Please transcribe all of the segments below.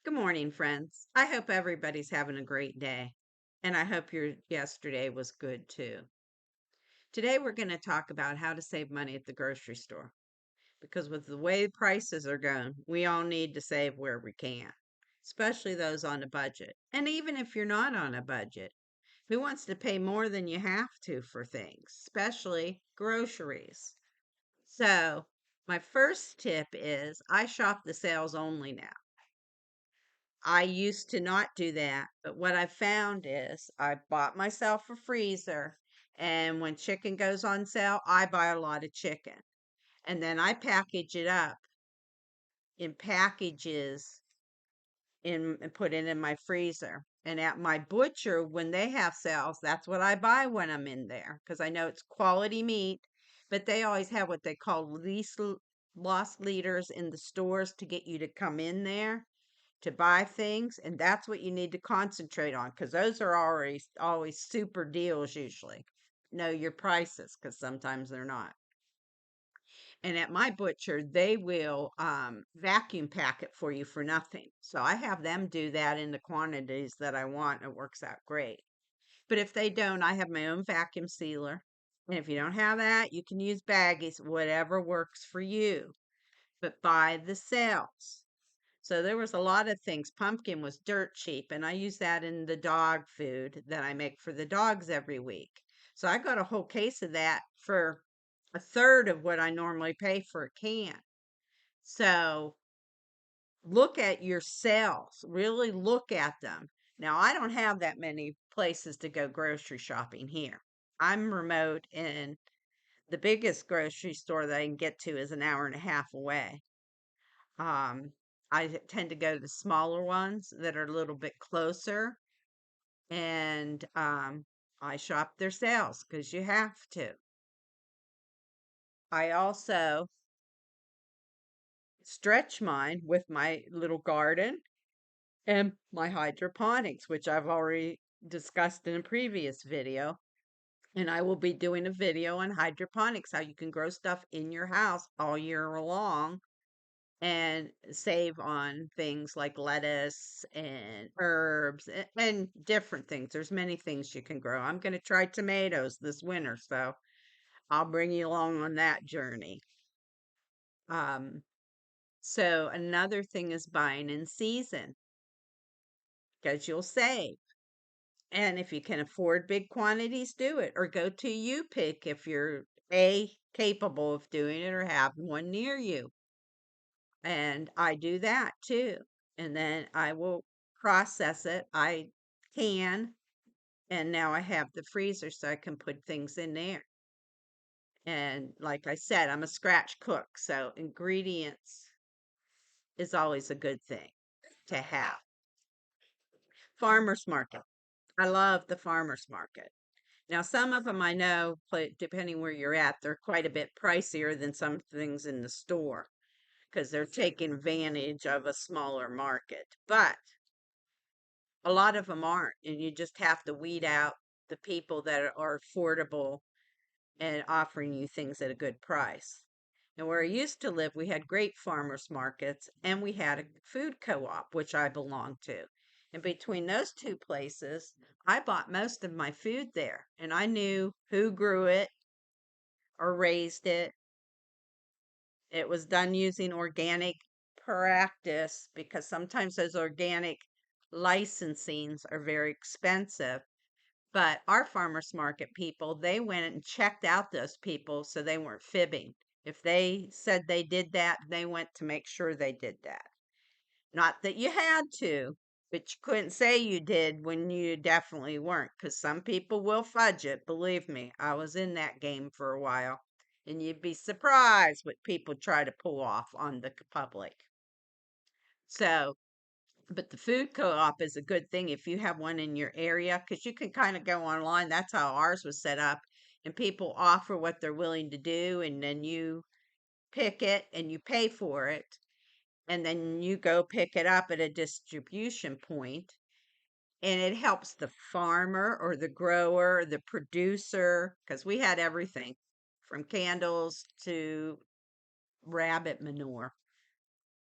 Good morning, friends. I hope everybody's having a great day. And I hope your yesterday was good too. Today, we're going to talk about how to save money at the grocery store. Because with the way prices are going, we all need to save where we can, especially those on a budget. And even if you're not on a budget, who wants to pay more than you have to for things, especially groceries? So, my first tip is I shop the sales only now. I used to not do that, but what I found is I bought myself a freezer, and when chicken goes on sale, I buy a lot of chicken. And then I package it up in packages and put it in my freezer. And at my butcher, when they have sales, that's what I buy when I'm in there because I know it's quality meat. But they always have what they call loss leaders in the stores to get you to come in there to buy things, and that's what you need to concentrate on because those are always super deals usually. Know your prices because sometimes they're not. And at my butcher, they will vacuum pack it for you for nothing. So I have them do that in the quantities that I want. It works out great. But if they don't, I have my own vacuum sealer. And if you don't have that, you can use baggies, whatever works for you. But buy the sales. So there was a lot of things. Pumpkin was dirt cheap, and I use that in the dog food that I make for the dogs every week. So I got a whole case of that for a third of what I normally pay for a can. So look at your sales, really look at them. Now, I don't have that many places to go grocery shopping here. I'm remote, and the biggest grocery store that I can get to is an hour and a half away. Um, I tend to go to smaller ones that are a little bit closer, and I shop their sales because you have to. I also stretch mine with my little garden and my hydroponics, which I've already discussed in a previous video. And I will be doing a video on hydroponics, how you can grow stuff in your house all year long and save on things like lettuce and herbs and different things. There's many things you can grow. I'm going to try tomatoes this winter, so I'll bring you along on that journey. Um, so another thing is buying in season because you'll save. And if you can afford big quantities, do it or go to you pick if you're capable of doing it or have one near you. And I do that too. And then I will process it. I can. And now I have the freezer so I can put things in there. And like I said, I'm a scratch cook. So ingredients is always a good thing to have. Farmer's market. I love the farmer's market. Now, some of them I know, depending where you're at, they're quite a bit pricier than some things in the store because they're taking advantage of a smaller market. But a lot of them aren't, and you just have to weed out the people that are affordable and offering you things at a good price. And where I used to live, we had great farmers markets and we had a food co-op, which I belonged to. And between those two places, I bought most of my food there, and I knew who grew it or raised it. It was done using organic practice because sometimes those organic licensings are very expensive. But our farmers market people, they went and checked out those people so they weren't fibbing. If they said they did that, they went to make sure they did that. Not that you had to, but you couldn't say you did when you definitely weren't, because some people will fudge it. Believe me, I was in that game for a while, and you'd be surprised what people try to pull off on the public. So, but the food co-op is a good thing if you have one in your area because you can kind of go online. That's how ours was set up. And people offer what they're willing to do, and then you pick it and you pay for it. And then you go pick it up at a distribution point, and it helps the farmer or the grower, or the producer, because we had everything from candles to rabbit manure.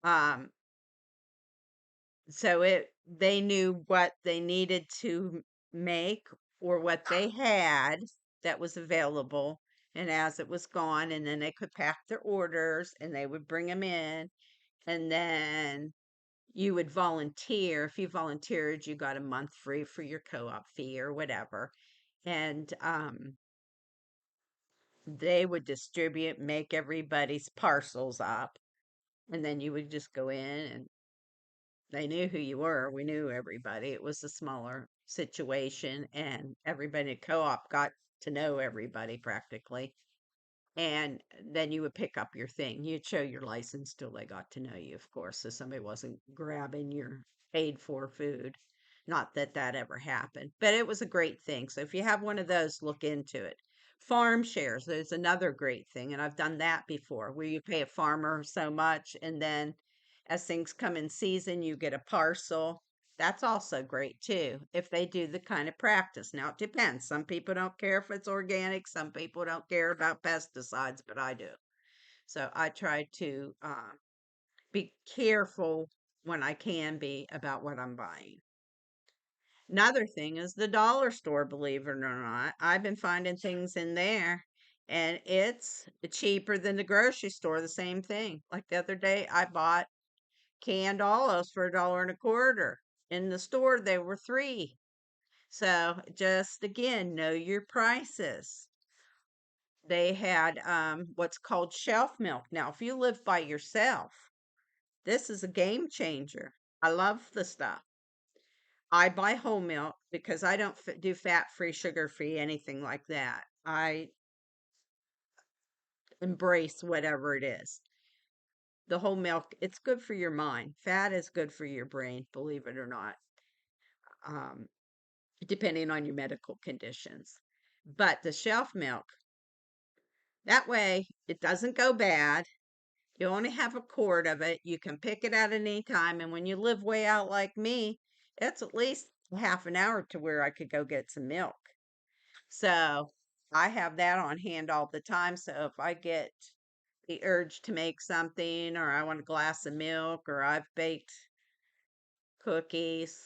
Um, So they knew what they needed to make or what they had that was available. And as it was gone, and then they could pack their orders and they would bring them in. And then you would volunteer. If you volunteered, you got a month free for your co-op fee or whatever. And they would distribute, make everybody's parcels up. And then you would just go in and they knew who you were. We knew everybody. It was a smaller situation, and everybody at co-op got to know everybody practically. And then you would pick up your thing. You'd show your license till they got to know you, of course, so somebody wasn't grabbing your paid for food. Not that that ever happened, but it was a great thing. So if you have one of those, look into it. Farm shares, there's another great thing, and I've done that before, where you pay a farmer so much, and then as things come in season, you get a parcel. That's also great too, if they do the kind of practice. Now, it depends. Some people don't care if it's organic, some people don't care about pesticides, but I do. So I try to be careful when I can be about what I'm buying. Another thing is the dollar store, believe it or not. I've been finding things in there and it's cheaper than the grocery store, the same thing. Like the other day, I bought canned olives for $1.25. In the store, they were 3. So just again, know your prices. They had what's called shelf milk. Now, if you live by yourself, this is a game changer. I love the stuff. I buy whole milk because I don't do fat free, sugar free, anything like that. I embrace whatever it is. The whole milk, it's good for your mind. Fat is good for your brain, believe it or not, um, depending on your medical conditions. But the shelf milk, that way it doesn't go bad. You only have a quart of it. You can pick it at any time. And when you live way out like me, it's at least half an hour to where I could go get some milk. So I have that on hand all the time. So if I get the urge to make something, or I want a glass of milk, or I've baked cookies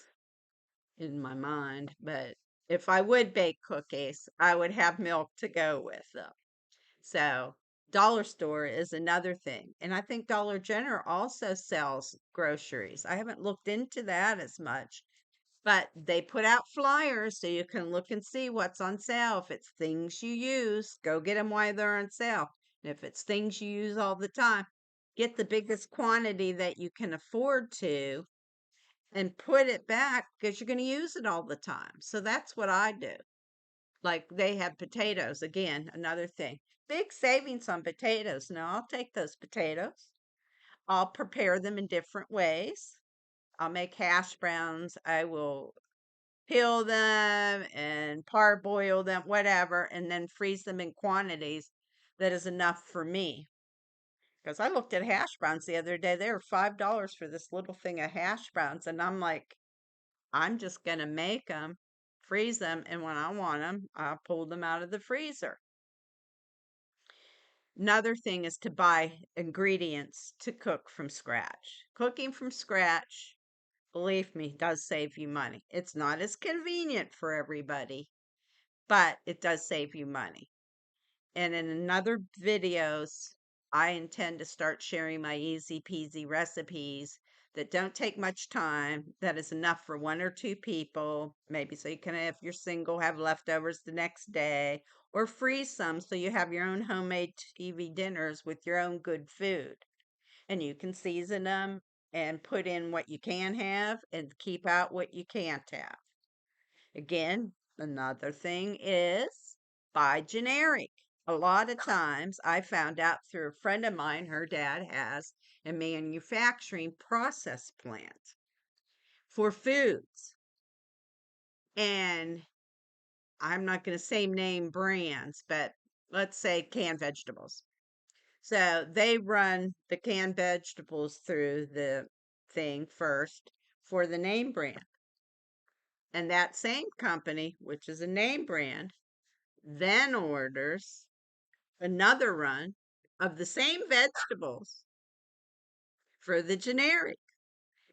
in my mind, but if I would bake cookies, I would have milk to go with them. So, dollar store is another thing. And I think Dollar General also sells groceries. I haven't looked into that as much, but they put out flyers so you can look and see what's on sale. If it's things you use, go get them while they're on sale. And if it's things you use all the time, get the biggest quantity that you can afford to and put it back because you're going to use it all the time. So that's what I do. Like they have potatoes. Again, another thing. Big savings on potatoes. Now, I'll take those potatoes. I'll prepare them in different ways. I'll make hash browns. I will peel them and parboil them, whatever, and then freeze them in quantities that is enough for me. Because I looked at hash browns the other day. They were $5 for this little thing of hash browns. And I'm like, I'm just going to make them, freeze them, and when I want them, I'll pull them out of the freezer. Another thing is to buy ingredients to cook from scratch. Cooking from scratch, believe me, does save you money. It's not as convenient for everybody, but it does save you money. And in another videos, I intend to start sharing my easy peasy recipes that don't take much time, that is enough for 1 or 2 people, maybe so you can, if you're single, have leftovers the next day, or freeze some so you have your own homemade TV dinners with your own good food. And you can season them and put in what you can have and keep out what you can't have. Again, another thing is buy generic. A lot of times I found out through a friend of mine, her dad has a manufacturing process plant for foods. And I'm not going to say name brands, but let's say canned vegetables. So they run the canned vegetables through the thing first for the name brand. And that same company, which is a name brand, then orders another run of the same vegetables for the generic.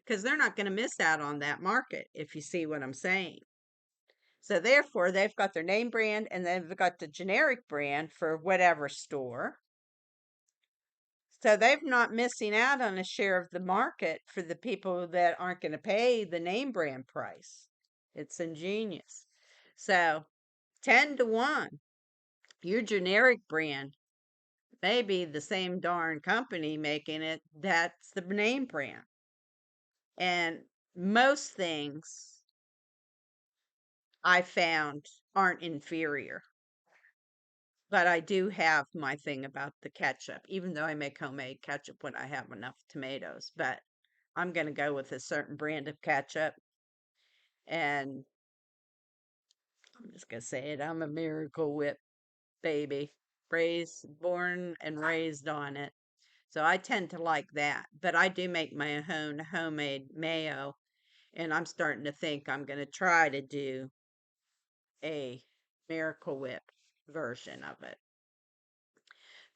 because they're not going to miss out on that market, if you see what I'm saying. So therefore, they've got their name brand and they've got the generic brand for whatever store. So they're not missing out on a share of the market for the people that aren't going to pay the name brand price. It's ingenious. So 10 to 1, your generic brand may be the same darn company making it. That's the name brand. And most things I found aren't inferior. But I do have my thing about the ketchup, even though I make homemade ketchup when I have enough tomatoes. But I'm going to go with a certain brand of ketchup. And I'm just going to say it. I'm a Miracle Whip baby, born and raised on it. So I tend to like that. But I do make my own homemade mayo. And I'm starting to think I'm going to try to do a Miracle Whip version of it.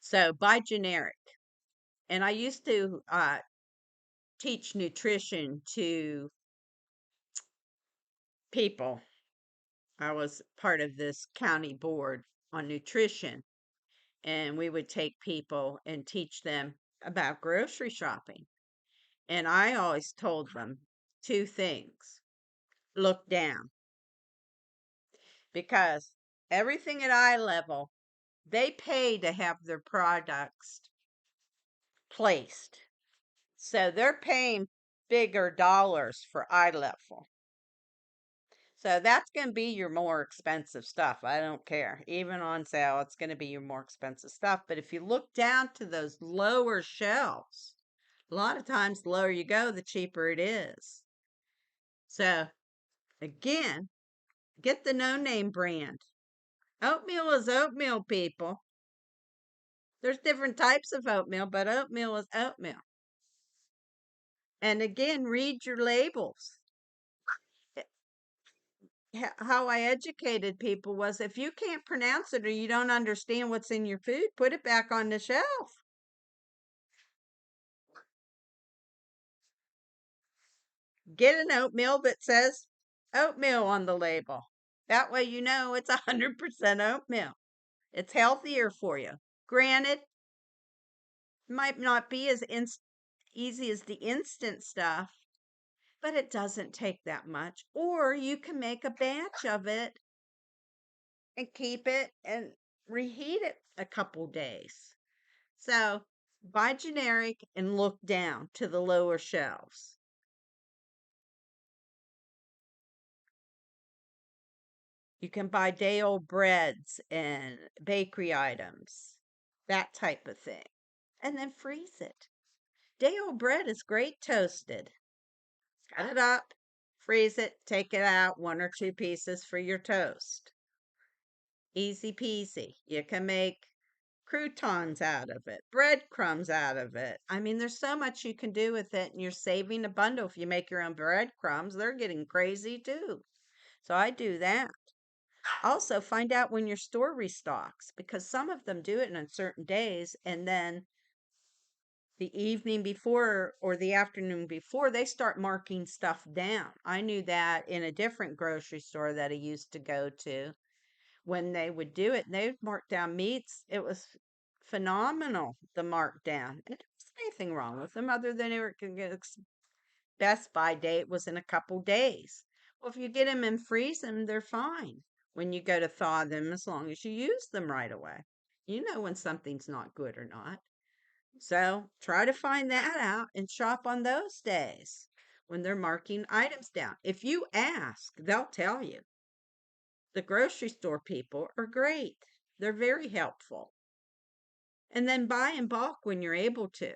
So buy generic. And I used to teach nutrition to people. I was part of this county board on nutrition, and we would take people and teach them about grocery shopping. And I always told them two things: look down, because everything at eye level, they pay to have their products placed. So they're paying bigger dollars for eye level. So that's going to be your more expensive stuff. I don't care. Even on sale, it's going to be your more expensive stuff. But if you look down to those lower shelves, a lot of times the lower you go, the cheaper it is. So again, get the no-name brand. Oatmeal is oatmeal, people. There's different types of oatmeal, but oatmeal is oatmeal. And again, read your labels. How I educated people was, if you can't pronounce it or you don't understand what's in your food, put it back on the shelf. Get an oatmeal that says oatmeal on the label. That way you know it's 100% oatmeal. It's healthier for you. Granted, might not be as easy as the instant stuff, but it doesn't take that much. Or you can make a batch of it and keep it and reheat it a couple days. So buy generic and look down to the lower shelves. You can buy day old breads and bakery items, that type of thing, and then freeze it. Day old bread is great toasted. Cut it up, freeze it, take it out, one or two pieces for your toast. Easy peasy. You can make croutons out of it, breadcrumbs out of it. I mean, there's so much you can do with it, and you're saving a bundle if you make your own breadcrumbs. They're getting crazy too. So I do that. Also, find out when your store restocks, because some of them do it on certain days, and then the evening before or the afternoon before, they start marking stuff down. I knew that in a different grocery store that I used to go to. When they would do it, they would mark down meats. It was phenomenal, the markdown. And there wasn't anything wrong with them other than best by date was in a couple days. Well, if you get them and freeze them, they're fine when you go to thaw them, as long as you use them right away. You know when something's not good or not. So try to find that out and shop on those days when they're marking items down. If you ask, they'll tell you. The grocery store people are great. They're very helpful. And then buy in bulk when you're able to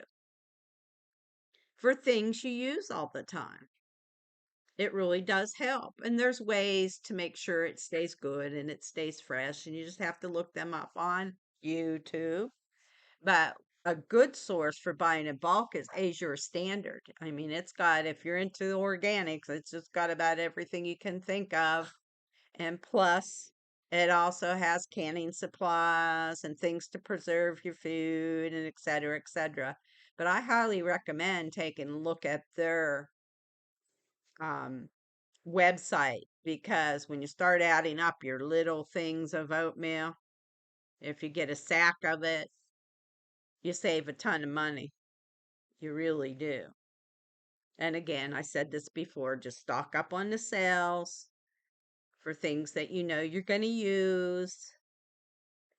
for things you use all the time. It really does help. And there's ways to make sure it stays good and it stays fresh. And you just have to look them up on YouTube. But a good source for buying in bulk is Azure Standard. I mean, it's got, if you're into the organics, it's just got about everything you can think of. And plus, it also has canning supplies and things to preserve your food and et cetera, et cetera. But I highly recommend taking a look at their um, website, because when you start adding up your little things of oatmeal, if you get a sack of it, you save a ton of money. You really do. And again, I said this before, just stock up on the sales for things that you know you're going to use.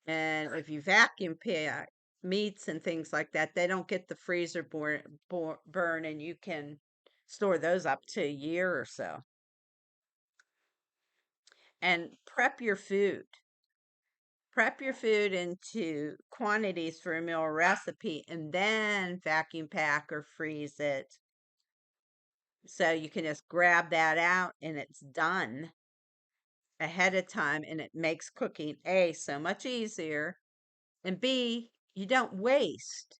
And if you vacuum pack meats and things like that, they don't get the freezer burn, and you can store those up to a year or so. And prep your food into quantities for a meal recipe, and then vacuum pack or freeze it, so you can just grab that out and it's done ahead of time, and it makes cooking A, so much easier, and B, you don't waste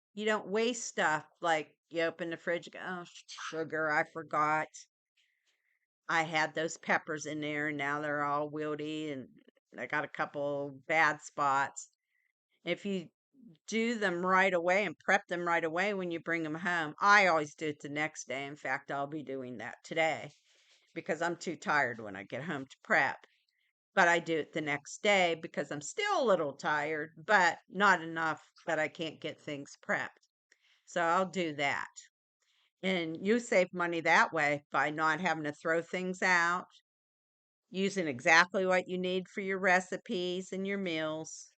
stuff. Like you open the fridge, you go, oh, sugar, I forgot I had those peppers in there, and now they're all wilty and I got a couple bad spots. If you do them right away and prep them right away when you bring them home, I always do it the next day. In fact, I'll be doing that today because I'm too tired when I get home to prep. But I do it the next day because I'm still a little tired, but not enough that I can't get things prepped. So I'll do that. And you save money that way by not having to throw things out, using exactly what you need for your recipes and your meals.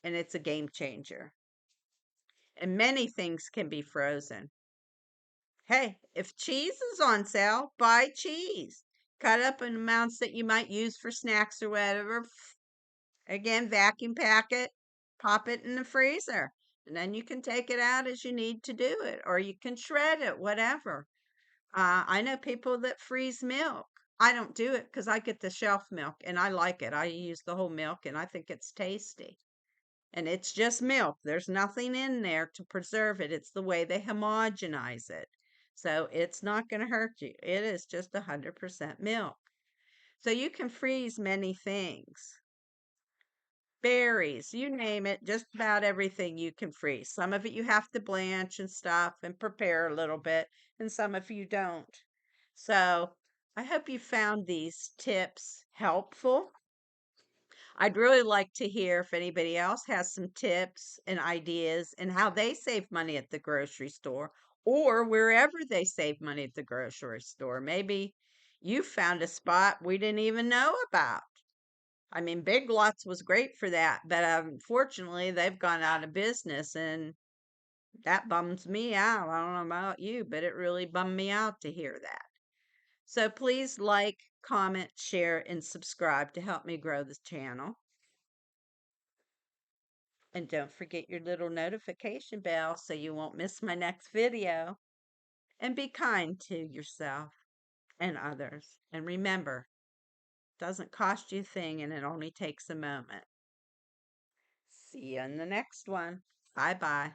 And it's a game changer. And many things can be frozen. Hey, if cheese is on sale, buy cheese. Cut up in amounts that you might use for snacks or whatever. Again, vacuum pack it, pop it in the freezer, and then you can take it out as you need to do it, or you can shred it, whatever. I know people that freeze milk. I don't do it because I get the shelf milk and I like it. I use the whole milk and I think it's tasty. And it's just milk. There's nothing in there to preserve it. It's the way they homogenize it. So it's not going to hurt you. It is just 100% milk. So you can freeze many things. Berries, you name it, just about everything you can freeze. Some of it you have to blanch and stuff and prepare a little bit, and some of you don't. So I hope you found these tips helpful. I'd really like to hear if anybody else has some tips and ideas and how they save money at the grocery store or wherever they save money at the grocery store. Maybe you found a spot we didn't even know about. I mean, Big Lots was great for that, but unfortunately, they've gone out of business, and that bums me out. I don't know about you, but it really bummed me out to hear that. So please like, comment, share, and subscribe to help me grow this channel. And don't forget your little notification bell so you won't miss my next video. And be kind to yourself and others. And remember, it doesn't cost you a thing, and it only takes a moment. See you in the next one. Bye bye.